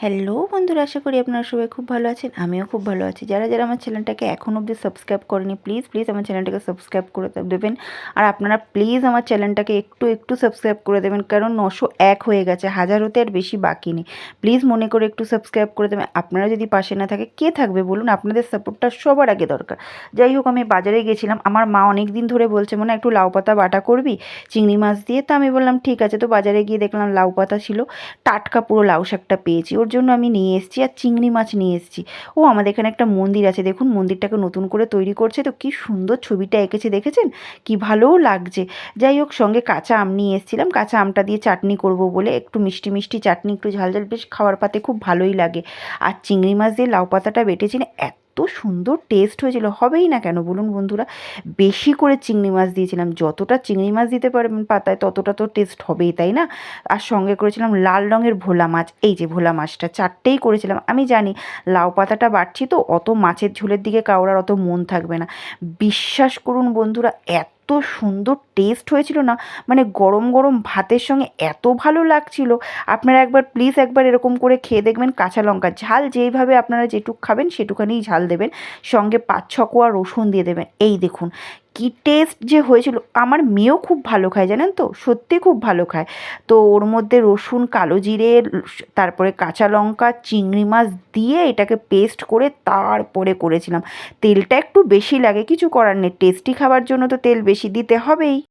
Hello বন্ধুরা, আশা করি আপনারা সবাই খুব ভালো আছেন। আমিও খুব ভালো আছি। যারা যারা আমার চ্যানেলটাকে এখনও অবধি সাবস্ক্রাইব করেনি, প্লিজ প্লিজ আমার চ্যানেলটাকে সাবস্ক্রাইব করে দেবেন। আর আপনারা প্লিজ আমার চ্যানেলটাকে একটু একটু সাবস্ক্রাইব করে দেবেন, কারণ 901 হয়ে গেছে, 1000 হতে আর বেশি বাকি নেই। প্লিজ মনে করে একটু সাবস্ক্রাইব করে দেবেন। আপনারা যদি পাশে না থাকে কে থাকবে বলুন? আপনাদের সাপোর্টটা সবার আগে দরকার। যাই হোক, আমি বাজারে গেছিলাম। আমার মা অনেক দিন ধরে বলছে, মনে একটু লাউ পাতা বাটা করবি চিংড়ি মাছ দিয়ে। তো আমি বললাম ঠিক আছে। তো বাজারে গিয়ে দেখলাম লাউ পাতা ছিল, টাটকা পুরো লাউ শাকটা পেয়েছি। ওর জন্য আমি নিয়ে এসেছি আর চিংড়ি মাছ নিয়ে এসেছি। ও আমাদের এখানে একটা মন্দির আছে, দেখুন মন্দিরটাকে নতুন করে তৈরি করছে, তো কি সুন্দর ছবিটা এঁকেছে দেখেছেন? কি ভালোও লাগছে। যাই হোক, সঙ্গে কাঁচা আম নিয়ে এসেছিলাম, কাঁচা আমটা দিয়ে চাটনি করব বলে, একটু মিষ্টি মিষ্টি চাটনি, একটু ঝাল ঝাল, বেশ খাওয়ার পাতে খুব ভালোই লাগে। আর চিংড়ি মাছ দিয়ে লাউ পাতাটা বেটেছি না, এত সুন্দর টেস্ট হয়েছিল, হবেই না কেন বলুন বন্ধুরা? বেশি করে চিংড়ি মাছ দিয়েছিলাম, যতটা চিংড়ি মাছ দিতে পারবেন পাতায় ততটা তো টেস্ট হবেই, তাই না? আর সঙ্গে করেছিলাম লাল রঙের ভোলা মাছ। এই যে ভোলা মাছটা 4টেই করেছিলাম। আমি জানি লাউ পাতাটা বাটছি তো অত মাছের ঝোলের দিকে কারোর অত মন থাকবে না। বিশ্বাস করুন বন্ধুরা, এত সুন্দর টেস্ট হয়েছিল না, মানে গরম গরম ভাতের সঙ্গে এত ভালো লাগছিল। আপনারা একবার প্লিজ একবার এরকম করে খেয়ে দেখবেন। কাঁচা লঙ্কা ঝাল যেইভাবে আপনারা যেটুক খাবেন সেটুখানিই ঝাল দেবেন, সঙ্গে 5-6 কোয়া রসুন দিয়ে দেবেন। এই দেখুন কি টেস্ট যে হয়েছিল। আমার মেয়েও খুব ভালো খায়, জানেন তো, সত্যি খুব ভালো খায়। তো ওর মধ্যে রসুন, কালো জিরে, তারপরে কাঁচা লঙ্কা, চিংড়ি মাছ দিয়ে এটাকে পেস্ট করে তারপরে করেছিলাম। তেলটা একটু বেশি লাগে, কিছু করার নেই, টেস্টি খাবার জন্য তো তেল বেশি দিতে হবেই।